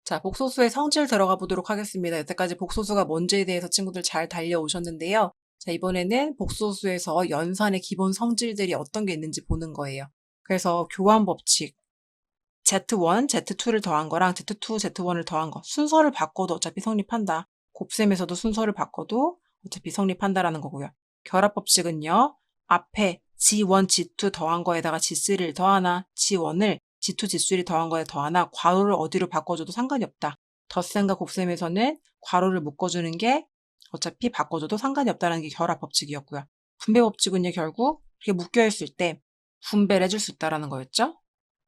자, 복소수의 성질 들어가 보도록 하겠습니다. 여태까지 복소수가 뭔지에 대해서 친구들 잘 달려오셨는데요. 자, 이번에는 복소수에서 연산의 기본 성질들이 어떤 게 있는지 보는 거예요. 그래서 교환 법칙, Z1, Z2를 더한 거랑 Z2, Z1을 더한 거. 순서를 바꿔도 어차피 성립한다. 곱셈에서도 순서를 바꿔도 어차피 성립한다라는 거고요. 결합 법칙은요. 앞에 G1, G2 더한 거에다가 G3를 더하나, G1을 G2, G3 더한 거에 더하나 괄호를 어디로 바꿔줘도 상관이 없다. 덧셈과 곱셈에서는 괄호를 묶어주는 게 어차피 바꿔줘도 상관이 없다는 게 결합 법칙이었고요. 분배 법칙은요. 결국 이렇게 묶여있을 때 분배를 해줄 수 있다는 거였죠.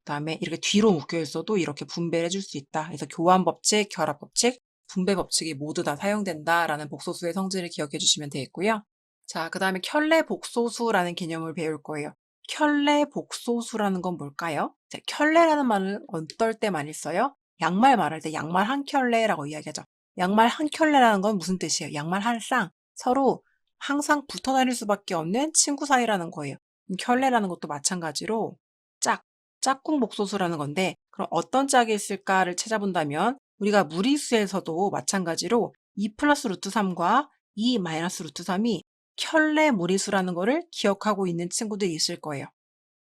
그다음에 이렇게 뒤로 묶여 있어도 이렇게 분배를 해줄 수 있다. 그래서 교환 법칙, 결합 법칙, 분배 법칙이 모두 다 사용된다라는 복소수의 성질을 기억해 주시면 되겠고요. 자, 그다음에 켤레 복소수라는 개념을 배울 거예요. 켤레 복소수라는 건 뭘까요? 자, 켤레라는 말을 어떨 때 많이 써요? 양말 말할 때 양말 한 켤레라고 이야기하죠. 양말 한 켤레라는 건 무슨 뜻이에요? 양말 한 쌍, 서로 항상 붙어 다닐 수밖에 없는 친구 사이라는 거예요. 켤레라는 것도 마찬가지로 짝꿍 복소수라는 건데, 그럼 어떤 짝이 있을까를 찾아본다면 우리가 무리수에서도 마찬가지로 2 플러스 루트 3과 2 마이너스 루트 3이 켤레 무리수라는 거를 기억하고 있는 친구들이 있을 거예요.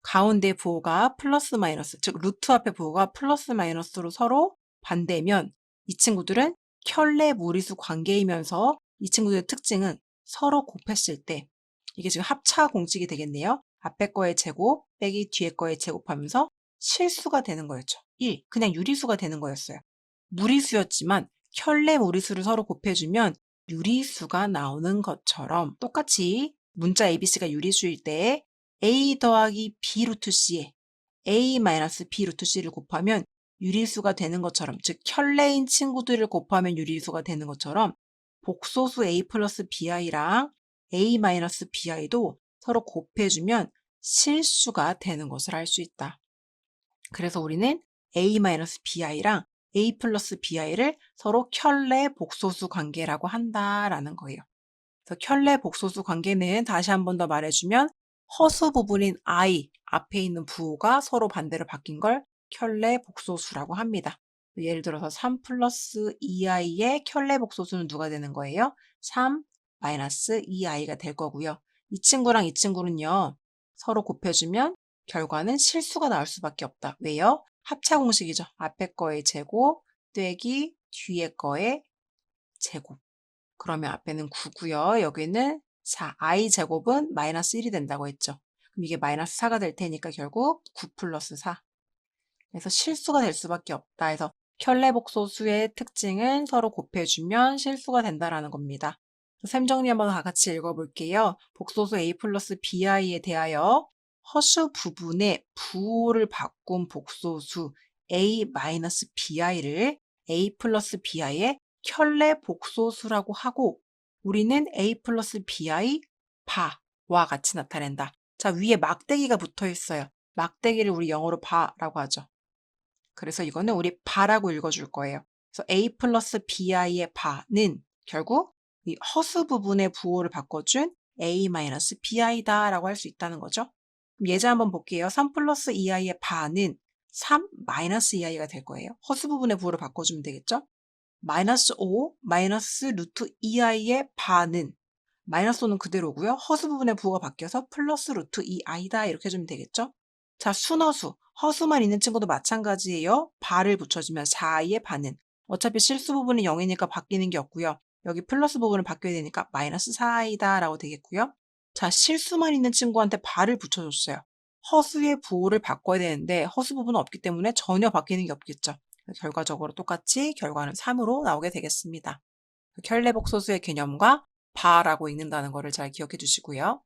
가운데 부호가 플러스 마이너스, 즉 루트 앞에 부호가 플러스 마이너스로 서로 반대면 이 친구들은 켤레 무리수 관계이면서 이 친구들의 특징은 서로 곱했을 때, 이게 지금 합차 공식이 되겠네요. 앞에 거의 제곱 빼기 뒤에 거의 제곱하면서 실수가 되는 거였죠. 1, 그냥 유리수가 되는 거였어요. 무리수였지만 켤레 무리수를 서로 곱해주면 유리수가 나오는 것처럼 똑같이 문자 ABC가 유리수일 때 A 더하기 B 루트 C에 A 마이너스 B 루트 C를 곱하면 유리수가 되는 것처럼, 즉 켤레인 친구들을 곱하면 유리수가 되는 것처럼 복소수 A 플러스 BI랑 A 마이너스 BI도 서로 곱해주면 실수가 되는 것을 알 수 있다. 그래서 우리는 A 마이너스 BI랑 A 플러스 BI를 서로 켤레 복소수 관계라고 한다라는 거예요. 그래서 켤레 복소수 관계는 다시 한 번 더 말해주면 허수 부분인 I 앞에 있는 부호가 서로 반대로 바뀐 걸 켤레 복소수라고 합니다. 예를 들어서 3 플러스 2i의 켤레 복소수는 누가 되는 거예요? 3 마이너스 2i가 될 거고요. 이 친구랑 이 친구는요, 서로 곱해주면 결과는 실수가 나올 수밖에 없다. 왜요? 합차 공식이죠. 앞에 거의 제곱 떼기 뒤에 거의 제곱. 그러면 앞에는 9고요. 여기는 4. i 제곱은 마이너스 1이 된다고 했죠. 그럼 이게 마이너스 4가 될 테니까 결국 9 플러스 4. 그래서 실수가 될 수밖에 없다. 해서 켤레 복소수의 특징은 서로 곱해주면 실수가 된다라는 겁니다. 셈 정리 한번 다 같이 읽어볼게요. 복소수 A 플러스 BI에 대하여 허수 부분의 부호를 바꾼 복소수 A 마이너스 BI를 A 플러스 BI의 켤레 복소수라고 하고, 우리는 A 플러스 BI 바와 같이 나타낸다. 자, 위에 막대기가 붙어 있어요. 막대기를 우리 영어로 바라고 하죠. 그래서 이거는 우리 바라고 읽어줄 거예요. 그래서 A 플러스 BI의 바는 결국 이 허수 부분의 부호를 바꿔준 A 마이너스 BI다 라고 할 수 있다는 거죠. 예제 한번 볼게요. 3 플러스 2i의 바는 3 마이너스 2i가 될 거예요. 허수 부분의 부호를 바꿔주면 되겠죠. 마이너스 5 마이너스 루트 2i의 바는 마이너스 5는 그대로고요. 허수 부분의 부호가 바뀌어서 플러스 루트 2i다 이렇게 해주면 되겠죠. 자, 순허수, 허수만 있는 친구도 마찬가지예요. 바를 붙여주면 4i의 바는 어차피 실수 부분이 0이니까 바뀌는 게 없고요. 여기 플러스 부분을 바뀌어야 되니까 마이너스 4i다 라고 되겠고요. 자, 실수만 있는 친구한테 바를 붙여줬어요. 허수의 부호를 바꿔야 되는데 허수 부분은 없기 때문에 전혀 바뀌는 게 없겠죠. 결과적으로 똑같이 결과는 3으로 나오게 되겠습니다. 켤레 복소수의 개념과 바라고 읽는다는 것을 잘 기억해 주시고요.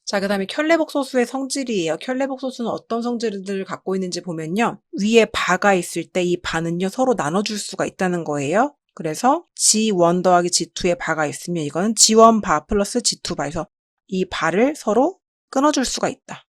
자, 그 다음에 켤레 복소수의 성질이에요. 켤레 복소수는 어떤 성질을 갖고 있는지 보면요. 위에 바가 있을 때 이 바는요, 서로 나눠줄 수가 있다는 거예요. 그래서 G1 더하기 G2의 바가 있으면 이거는 G1 바 플러스 G2 바에서 이 바를 서로 끊어줄 수가 있다.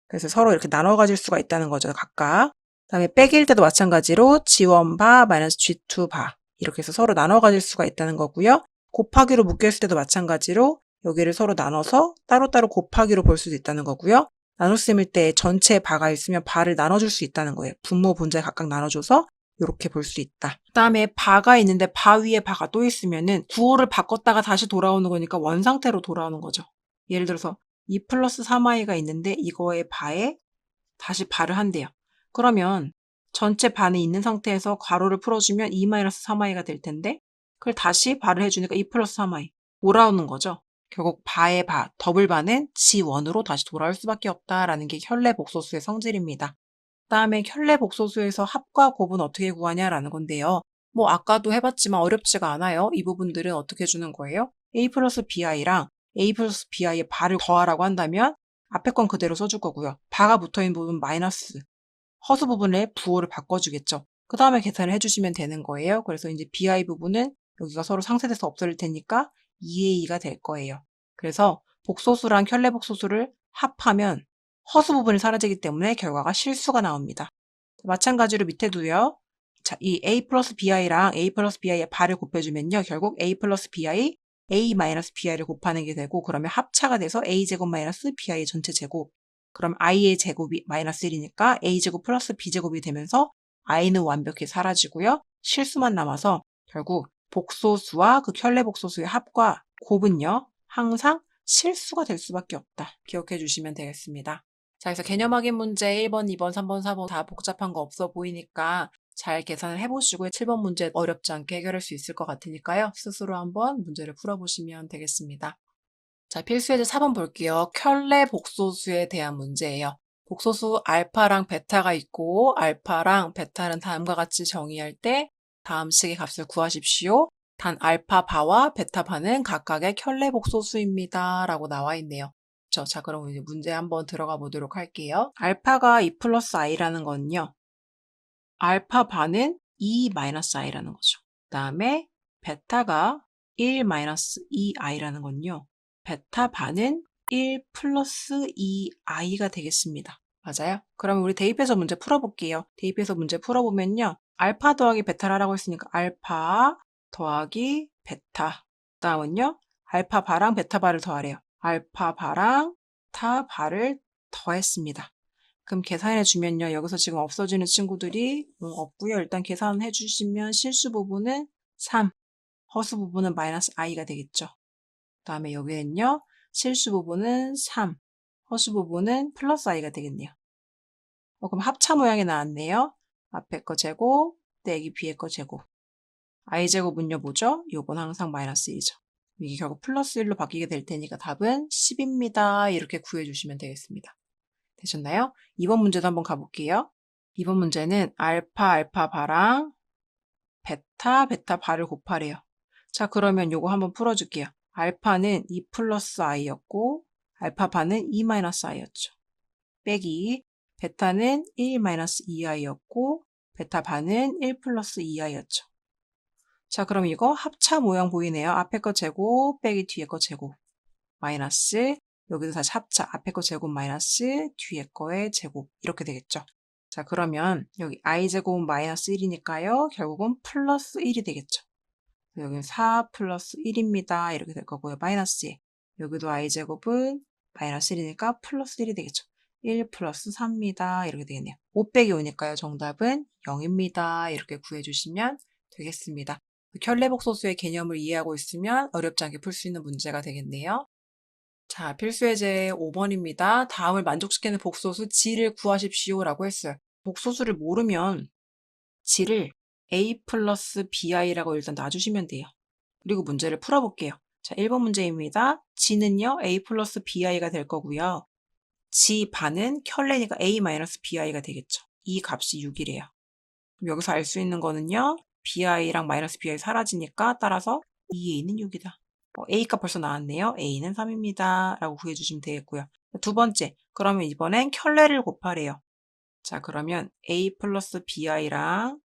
그래서 서로 이렇게 나눠 가질 수가 있다는 거죠, 각각. 그다음에 빼기일 때도 마찬가지로 G1 바 마이너스 G2 바 이렇게 해서 서로 나눠 가질 수가 있다는 거고요. 곱하기로 묶여있을 때도 마찬가지로 여기를 서로 나눠서 따로따로 곱하기로 볼 수도 있다는 거고요. 나눗셈일 때 전체 바가 있으면 바를 나눠줄 수 있다는 거예요. 분모, 분자에 각각 나눠줘서 이렇게 볼 수 있다. 그 다음에 바가 있는데 바 위에 바가 또 있으면은 구호를 바꿨다가 다시 돌아오는 거니까 원상태로 돌아오는 거죠. 예를 들어서 2 플러스 3i가 있는데 이거의 바에 다시 바를 한대요. 그러면 전체 반에 있는 상태에서 괄호를 풀어주면 2-3i가 될 텐데 그걸 다시 바를 해주니까 2 플러스 3i 돌아오는 거죠. 결국 바의 바, 더블 바는 G1으로 다시 돌아올 수밖에 없다라는 게 켤레 복소수의 성질입니다. 그다음에 켤레 복소수에서 합과 곱은 어떻게 구하냐라는 건데요. 뭐 아까도 해봤지만 어렵지가 않아요. 이 부분들은 어떻게 주는 거예요? a 플러스 bi랑 a 플러스 bi의 바를 더하라고 한다면 앞에 건 그대로 써줄 거고요. 바가 붙어있는 부분 마이너스 허수 부분에 부호를 바꿔주겠죠. 그 다음에 계산을 해주시면 되는 거예요. 그래서 이제 bi 부분은 여기가 서로 상쇄돼서 없어질 테니까 2a가 될 거예요. 그래서 복소수랑 켤레 복소수를 합하면 허수 부분이 사라지기 때문에 결과가 실수가 나옵니다. 마찬가지로 밑에도요. 자, 이 a 플러스 bi랑 a 플러스 bi의 바를 곱해주면요. 결국 a 플러스 bi, a 마이너스 bi를 곱하는 게 되고 그러면 합차가 돼서 a제곱 마이너스 bi의 전체 제곱 그럼 i의 제곱이 마이너스 1이니까 a제곱 플러스 b제곱이 되면서 i는 완벽히 사라지고요. 실수만 남아서 결국 복소수와 그 켤레 복소수의 합과 곱은요. 항상 실수가 될 수밖에 없다. 기억해 주시면 되겠습니다. 자, 그래서 개념 확인 문제 1번, 2번, 3번, 4번 다 복잡한 거 없어 보이니까 잘 계산을 해보시고 7번 문제 어렵지 않게 해결할 수 있을 것 같으니까요. 스스로 한번 문제를 풀어보시면 되겠습니다. 자, 필수예제 4번 볼게요. 켤레 복소수에 대한 문제예요. 복소수 알파랑 베타가 있고 알파랑 베타는 다음과 같이 정의할 때 다음 식의 값을 구하십시오. 단 알파 바와 베타 바는 각각의 켤레 복소수입니다. 라고 나와 있네요. 그렇죠? 자, 그럼 이제 문제 한번 들어가 보도록 할게요. 알파가 2 플러스 i라는 건요. 알파 바는 2 마이너스 i라는 거죠. 그 다음에 베타가 1 마이너스 2i라는 건요. 베타 바는 1 플러스 2i가 되겠습니다. 맞아요? 그러면 우리 대입해서 문제 풀어볼게요. 대입해서 문제 풀어보면요. 알파 더하기 베타를 하라고 했으니까 알파 더하기 베타. 다음은요. 알파 바랑 베타 바를 더하래요. 알파 바랑 베타 바를 더했습니다. 그럼 계산해 주면요. 여기서 지금 없어지는 친구들이 없고요. 일단 계산해 주시면 실수 부분은 3, 허수 부분은 마이너스 i가 되겠죠. 그 다음에 여기는요. 실수 부분은 3, 허수 부분은 플러스 i가 되겠네요. 그럼 합차 모양이 나왔네요. 앞에 거 제곱, 떼기 뒤에 거 제곱. i제곱은요 뭐죠? 요건 항상 마이너스 1이죠. 이게 결국 플러스 1로 바뀌게 될 테니까 답은 10입니다. 이렇게 구해주시면 되겠습니다. 되셨나요? 2번 문제도 한번 가볼게요. 2번 문제는 알파 바랑 베타 바를 곱하래요. 자, 그러면 요거 한번 풀어줄게요. 알파는 2 플러스 i였고 알파 바는 2 마이너스 i였죠. 빼기 베타는 1 마이너스 2i였고 베타 바는 1 플러스 2i였죠. 자, 그럼 이거 합차 모양 보이네요. 앞에 거 제곱 빼기 뒤에 거 제곱 마이너스 여기도 다시 합차 앞에 거 제곱 마이너스 뒤에 거의 제곱 이렇게 되겠죠. 자, 그러면 여기 i제곱은 마이너스 1이니까요. 결국은 플러스 1이 되겠죠. 여기는 4 플러스 1입니다. 이렇게 될 거고요. 마이너스 1. 여기도 i제곱은 마이너스 1이니까 플러스 1이 되겠죠. 1 플러스 3입니다. 이렇게 되겠네요. 5 빼기 5니까요. 정답은 0입니다. 이렇게 구해주시면 되겠습니다. 켤레복소수의 개념을 이해하고 있으면 어렵지 않게 풀 수 있는 문제가 되겠네요. 자, 필수예제 5번입니다. 다음을 만족시키는 복소수 G를 구하십시오 라고 했어요. 복소수를 모르면 G를 A 플러스 BI라고 일단 놔주시면 돼요. 그리고 문제를 풀어볼게요. 자, 1번 문제입니다. G는요, A 플러스 BI가 될 거고요. G 반은 켤레니까 A 마이너스 BI가 되겠죠. 이 값이 6이래요. 그럼 여기서 알 수 있는 거는요, BI랑 마이너스 BI 사라지니까 따라서 2A는 6이다. A 값 벌써 나왔네요. A는 3입니다. 라고 구해주시면 되겠고요. 두 번째, 그러면 이번엔 켤레를 곱하래요. 자, 그러면 A 플러스 BI랑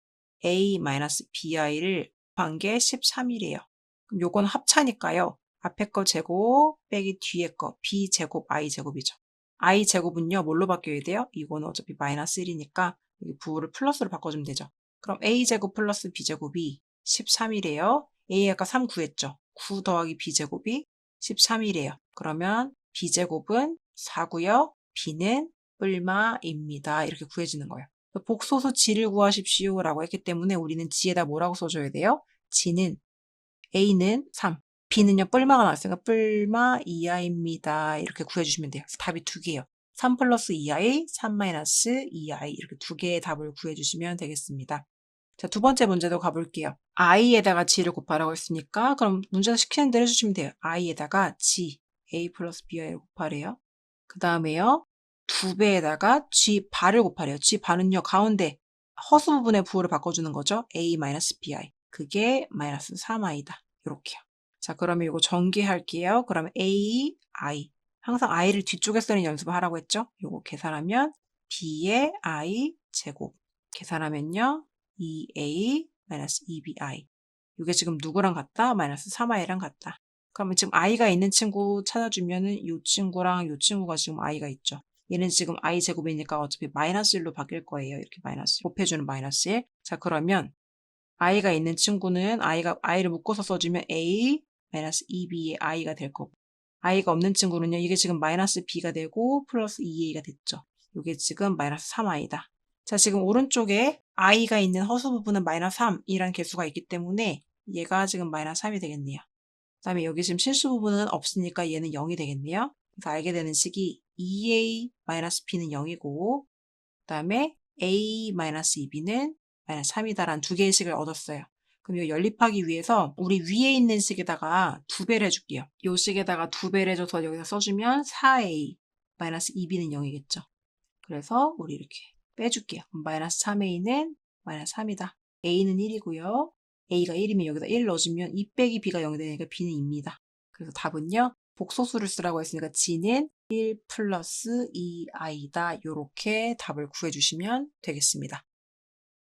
A 마이너스 BI를 곱한 게 13이래요. 그럼 요건 합차니까요. 앞에 거 제곱 빼기 뒤에 거 B제곱 I제곱이죠. I제곱은요, 뭘로 바뀌어야 돼요? 이거는 어차피 마이너스 1이니까 여기 부호를 플러스로 바꿔주면 되죠. 그럼 A제곱 플러스 B제곱이 13이래요. A 아까 3 구했죠. 9 더하기 B제곱이 13이래요. 그러면 B제곱은 4고요. B는 얼마입니다. 이렇게 구해지는 거예요. 복소수 g를 구하십시오 라고 했기 때문에 우리는 g에다 뭐라고 써줘야 돼요? g는 a는 3, b는요 뿔마가 나왔으니까 뿔마 2i입니다. 이렇게 구해주시면 돼요. 그래서 답이 두 개예요. 3 플러스 2i, 3 마이너스 2i 이렇게 두 개의 답을 구해주시면 되겠습니다. 자, 두 번째 문제도 가볼게요. i에다가 g를 곱하라고 했으니까 그럼 문제가 시키는 대로 해주시면 돼요. i에다가 g, a 플러스 bi를 곱하래요. 그 다음에요. 2배에다가 g 바를 곱하래요. g 바는요 가운데 허수 부분의 부호를 바꿔주는 거죠. a 마이너스 bi. 그게 마이너스 3i다. 이렇게요. 자, 그러면 이거 전개할게요. 그러면 a, i. 항상 i를 뒤쪽에 쓰는 연습을 하라고 했죠. 이거 계산하면 b의 i 제곱. 계산하면요. 2a 마이너스 2bi. 이게 지금 누구랑 같다? 마이너스 3i랑 같다. 그러면 지금 i가 있는 친구 찾아주면은 이 친구랑 이 친구가 지금 i가 있죠. 얘는 지금 i 제곱이니까 어차피 마이너스 1로 바뀔 거예요. 이렇게 마이너스 곱해주는 마이너스 1. 자, 그러면 i가 있는 친구는 i를 묶어서 써주면 a 마이너스 2b의 i가 될 거고, i가 없는 친구는요. 이게 지금 마이너스 b가 되고 플러스 2a가 됐죠. 이게 지금 마이너스 3i다. 자, 지금 오른쪽에 i가 있는 허수 부분은 마이너스 3이라는 개수가 있기 때문에 얘가 지금 마이너스 3이 되겠네요. 그 다음에 여기 지금 실수 부분은 없으니까 얘는 0이 되겠네요. 그래서 알게 되는 식이 2a-b는 0이고, 그 다음에 a-2b는 마이너스 3이다라는 두 개의 식을 얻었어요. 그럼 이거 연립하기 위해서 우리 위에 있는 식에다가 2배를 해줄게요. 이 식에다가 2배를 해줘서 여기다 써주면 4a-2b는 0이겠죠. 그래서 우리 이렇게 빼줄게요. 마이너스 3a는 마이너스 3이다. a는 1이고요. a가 1이면 여기다 1 넣어주면 2 빼기 b가 0이 되니까 b는 2입니다. 그래서 답은요. 복소수를 쓰라고 했으니까 g는 1 플러스 2i다. 이렇게 답을 구해주시면 되겠습니다.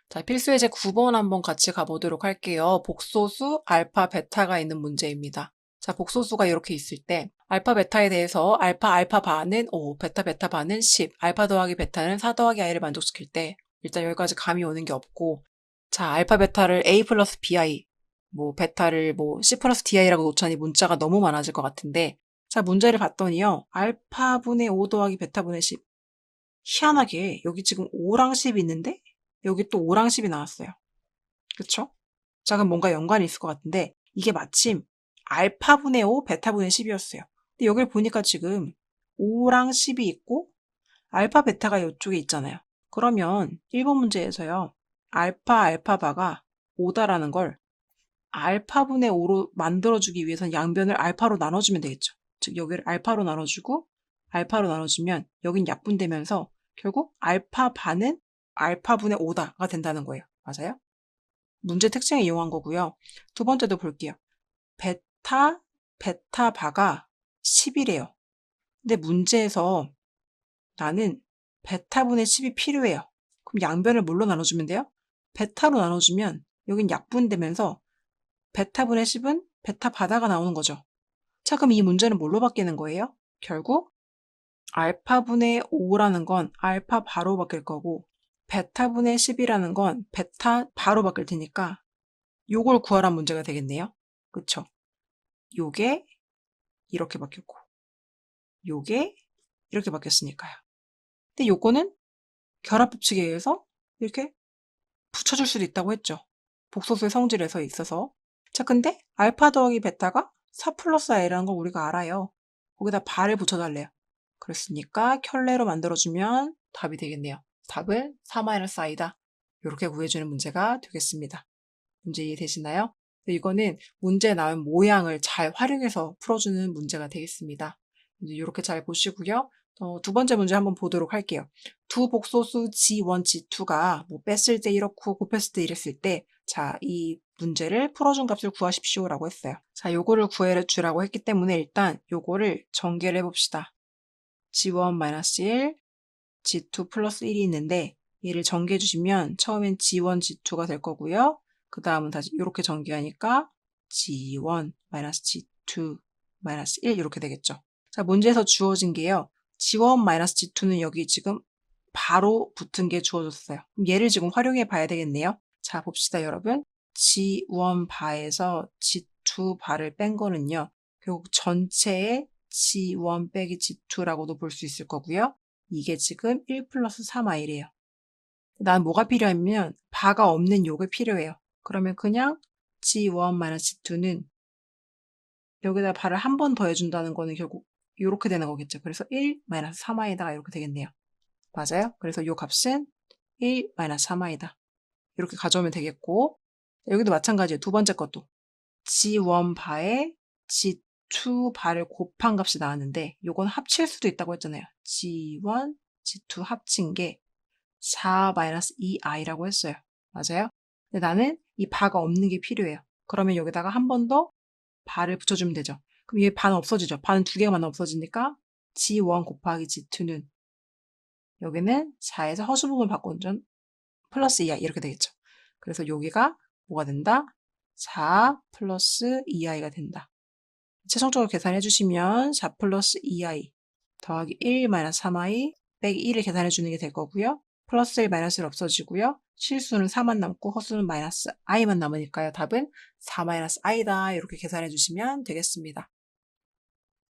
자, 필수예제 9번 한번 같이 가보도록 할게요. 복소수 알파, 베타가 있는 문제입니다. 자, 복소수가 이렇게 있을 때 알파, 베타에 대해서 알파 바는 5, 베타 바는 10, 알파 더하기 베타는 4 더하기 i를 만족시킬 때 일단 여기까지 감이 오는 게 없고, 자, 알파, 베타를 a 플러스 bi, 베타를 c 플러스 di라고 놓자니 문자가 너무 많아질 것 같은데, 자, 문제를 봤더니요. 알파분의 5 더하기 베타분의 10. 희한하게 여기 지금 5랑 10이 있는데 여기 또 5랑 10이 나왔어요. 그쵸? 자, 그럼 뭔가 연관이 있을 것 같은데 이게 마침 알파분의 5, 베타분의 10이었어요. 근데 여기를 보니까 지금 5랑 10이 있고 알파, 베타가 이쪽에 있잖아요. 그러면 1번 문제에서요. 알파바가 5다라는 걸 알파분의 5로 만들어주기 위해서는 양변을 알파로 나눠주면 되겠죠. 즉 여기를 알파로 나눠주고 알파로 나눠주면 여긴 약분되면서 결국 알파바는 알파분의 5다가 된다는 거예요. 맞아요? 문제 특징을 이용한 거고요. 두 번째도 볼게요. 베타바가 10이래요. 근데 문제에서 나는 베타분의 10이 필요해요. 그럼 양변을 뭘로 나눠주면 돼요? 베타로 나눠주면 여긴 약분되면서 베타분의 10은 베타바다가 나오는 거죠. 자, 그럼 이 문제는 뭘로 바뀌는 거예요? 결국 알파분의 5라는 건 알파바로 바뀔 거고 베타분의 10이라는 건 베타바로 바뀔 테니까 요걸 구하라는 문제가 되겠네요. 그쵸? 요게 이렇게 바뀌었고 요게 이렇게 바뀌었으니까요. 근데 요거는 결합법칙에 의해서 이렇게 붙여줄 수도 있다고 했죠. 복소수의 성질에서 있어서. 자, 근데 알파 더하기 베타가 4 플러스 i라는 걸 우리가 알아요. 거기다 바를 붙여달래요. 그랬으니까 켤레로 만들어주면 답이 되겠네요. 답은 4-i다. 이렇게 구해주는 문제가 되겠습니다. 문제 이해되시나요? 이거는 문제에 나온 모양을 잘 활용해서 풀어주는 문제가 되겠습니다. 이렇게 잘 보시고요. 두 번째 문제 한번 보도록 할게요. 두 복소수 G1, G2가 뺐을 때 이렇고 곱했을 때 이랬을 때, 자, 이 문제를 풀어준 값을 구하십시오라고 했어요. 자, 요거를 구해주라고 했기 때문에 일단 요거를 전개를 해봅시다. G1-1, G2 플러스 1이 있는데 얘를 전개해 주시면 처음엔 G1, G2가 될 거고요. 그 다음은 다시 이렇게 전개하니까 G1, G2, 1 이렇게 되겠죠. 자, 문제에서 주어진 게요. G1, G2는 여기 지금 바로 붙은 게 주어졌어요. 그럼 얘를 지금 활용해 봐야 되겠네요. 자, 봅시다, 여러분. G1 바에서 G2 바를 뺀 거는요. 결국 전체의 G1 빼기 G2라고도 볼 수 있을 거고요. 이게 지금 1 플러스 3i래요. 난 뭐가 필요하면 바가 없는 요게 필요해요. 그러면 그냥 G1-G2는 여기다 바를 한 번 더 해준다는 거는 결국 이렇게 되는 거겠죠. 그래서 1-3i다 이렇게 되겠네요. 맞아요? 그래서 요 값은 1-3i다. 이렇게 가져오면 되겠고, 여기도 마찬가지예요. 두 번째 것도 G1 바에 G2 바를 곱한 값이 나왔는데 요건 합칠 수도 있다고 했잖아요. G1, G2 합친 게 4-2i라고 했어요. 맞아요? 근데 나는 이 바가 없는 게 필요해요. 그러면 여기다가 한 번 더 바를 붙여주면 되죠. 그럼 얘 바는 없어지죠. 바는 두 개만 없어지니까 G1 곱하기 G2는 여기는 4에서 허수 부분 바꿔준 플러스 2i 이렇게 되겠죠. 그래서 여기가 뭐가 된다? 4 플러스 2i가 된다. 최종적으로 계산해 주시면 4 플러스 2i 더하기 1 마이너스 3i 빼기 1을 계산해 주는 게 될 거고요. 플러스 1 마이너스 1 없어지고요. 실수는 4만 남고 허수는 마이너스 i만 남으니까요. 답은 4 마이너스 i다. 이렇게 계산해 주시면 되겠습니다.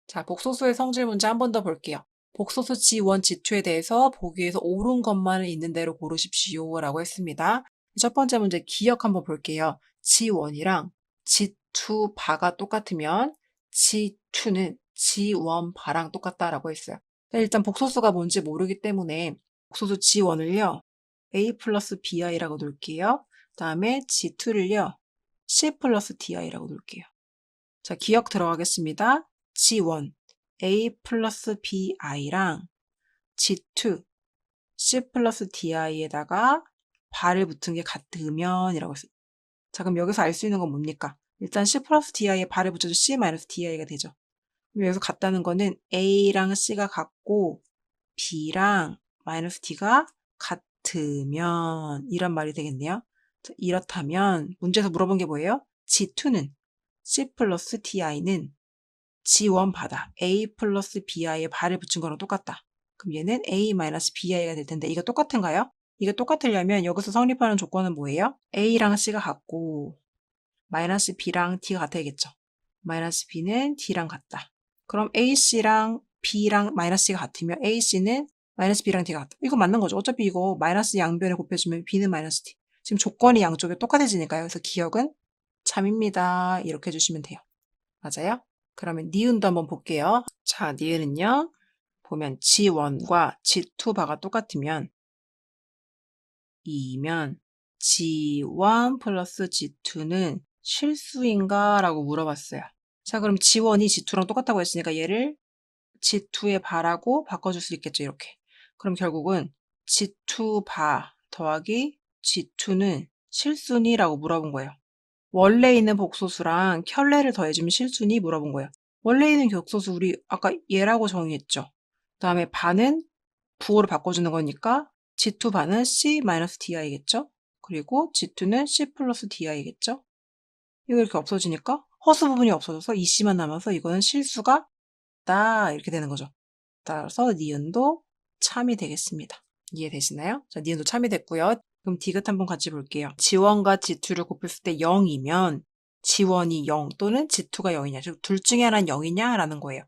자, 복소수의 성질 문제 한 번 더 볼게요. 복소수 G1, G2에 대해서 보기에서 옳은 것만을 있는 대로 고르십시오 라고 했습니다. 첫 번째 문제 기억 한번 볼게요. G1이랑 G2 바가 똑같으면 G2는 G1 바랑 똑같다라고 했어요. 일단 복소수가 뭔지 모르기 때문에 복소수 G1을요. A 플러스 BI라고 놓을게요. 다음에 G2를요. C 플러스 DI라고 놓을게요. 자, 기억 들어가겠습니다. G1, A 플러스 BI랑 G2, C 플러스 DI에다가 바를 붙은 게 같으면 이라고 했어요. 자, 그럼 여기서 알 수 있는 건 뭡니까? 일단 C 플러스 DI에 바를 붙여도 C 마이너스 DI가 되죠. 그럼 여기서 같다는 거는 A랑 C가 같고 B랑 마이너스 D가 같으면 이런 말이 되겠네요. 자, 이렇다면 문제에서 물어본 게 뭐예요? G2는 C 플러스 DI는 G1 바다 A 플러스 BI에 바를 붙인 거랑 똑같다. 그럼 얘는 A 마이너스 BI가 될 텐데 이거 똑같은가요? 이게 똑같으려면 여기서 성립하는 조건은 뭐예요? A랑 C가 같고 마이너스 B랑 D가 같아야겠죠. 마이너스 B는 D랑 같다. 그럼 AC랑 B랑 마이너스 C가 같으면 AC는 마이너스 B랑 D가 같다. 이거 맞는 거죠. 어차피 이거 마이너스 양변에 곱해주면 B는 마이너스 D. 지금 조건이 양쪽에 똑같아지니까요. 그래서 기억은 참입니다. 이렇게 해주시면 돼요. 맞아요? 그러면 니은도 한번 볼게요. 자, 니은은요. 보면 G1과 G2 바가 똑같으면 이면 G1 플러스 G2는 실수인가? 라고 물어봤어요. 자, 그럼 G1이 G2랑 똑같다고 했으니까 얘를 G2의 바라고 바꿔줄 수 있겠죠, 이렇게. 그럼 결국은 G2 바 더하기 G2는 실수니? 라고 물어본 거예요. 원래 있는 복소수랑 켤레를 더해주면 실수니? 물어본 거예요. 원래 있는 격소수 우리 아까 얘라고 정의했죠. 그 다음에 반은 부호를 바꿔주는 거니까 G2 반은 C-DI겠죠? 그리고 G2는 C 플러스 DI겠죠? 이거 이렇게 없어지니까 허수 부분이 없어져서 이 C만 남아서 이거는 실수가 다 이렇게 되는 거죠. 따라서 니은도 참이 되겠습니다. 이해되시나요? 자, 니은도 참이 됐고요. 그럼 디귿 한번 같이 볼게요. G1과 G2를 곱했을 때 0이면 G1이 0 또는 G2가 0이냐, 즉 둘 중에 하나는 0이냐라는 거예요.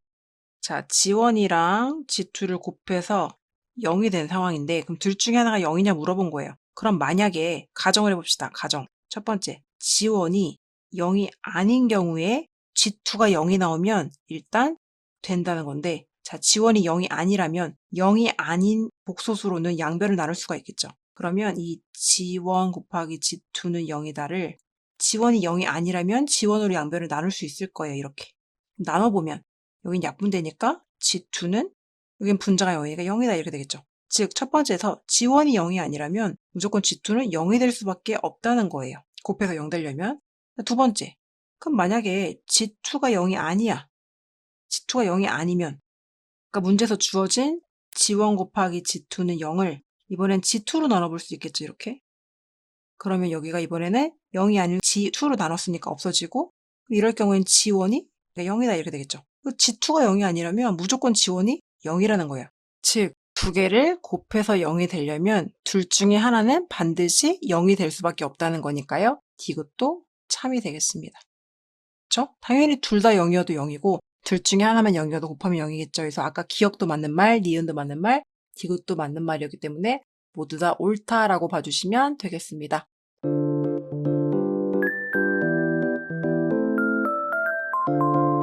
자, G1이랑 G2를 곱해서 0이 된 상황인데 그럼 둘 중에 하나가 0이냐 물어본 거예요. 그럼 만약에 가정을 해봅시다. 가정. 첫 번째, G1이 0이 아닌 경우에 G2가 0이 나오면 일단 된다는 건데 자, G1이 0이 아니라면 0이 아닌 복소수로는 양변을 나눌 수가 있겠죠. 그러면 이 G1 곱하기 G2는 0이다를 G1이 0이 아니라면 G1으로 양변을 나눌 수 있을 거예요. 이렇게. 나눠보면 여긴 약분되니까 G2는 여긴 분자가 0이니까 0이다 이렇게 되겠죠. 즉 첫 번째에서 G1이 0이 아니라면 무조건 G2는 0이 될 수밖에 없다는 거예요. 곱해서 0 되려면. 두 번째, 그럼 만약에 G2가 0이 아니야. G2가 0이 아니면 그러니까 문제에서 주어진 G1 곱하기 G2는 0을 이번엔 G2로 나눠볼 수 있겠죠. 이렇게. 그러면 여기가 이번에는 0이 아닌 G2로 나눴으니까 없어지고 이럴 경우엔 G1이 0이다 이렇게 되겠죠. G2가 0이 아니라면 무조건 G1이 0이라는 거예요. 즉, 두 개를 곱해서 0이 되려면 둘 중에 하나는 반드시 0이 될 수밖에 없다는 거니까요. 디귿도 참이 되겠습니다. 그렇죠? 당연히 둘 다 0이어도 0이고 둘 중에 하나만 0이어도 곱하면 0이겠죠. 그래서 아까 기억도 맞는 말, 니은도 맞는 말, 디귿도 맞는 말이었기 때문에 모두 다 옳다라고 봐주시면 되겠습니다.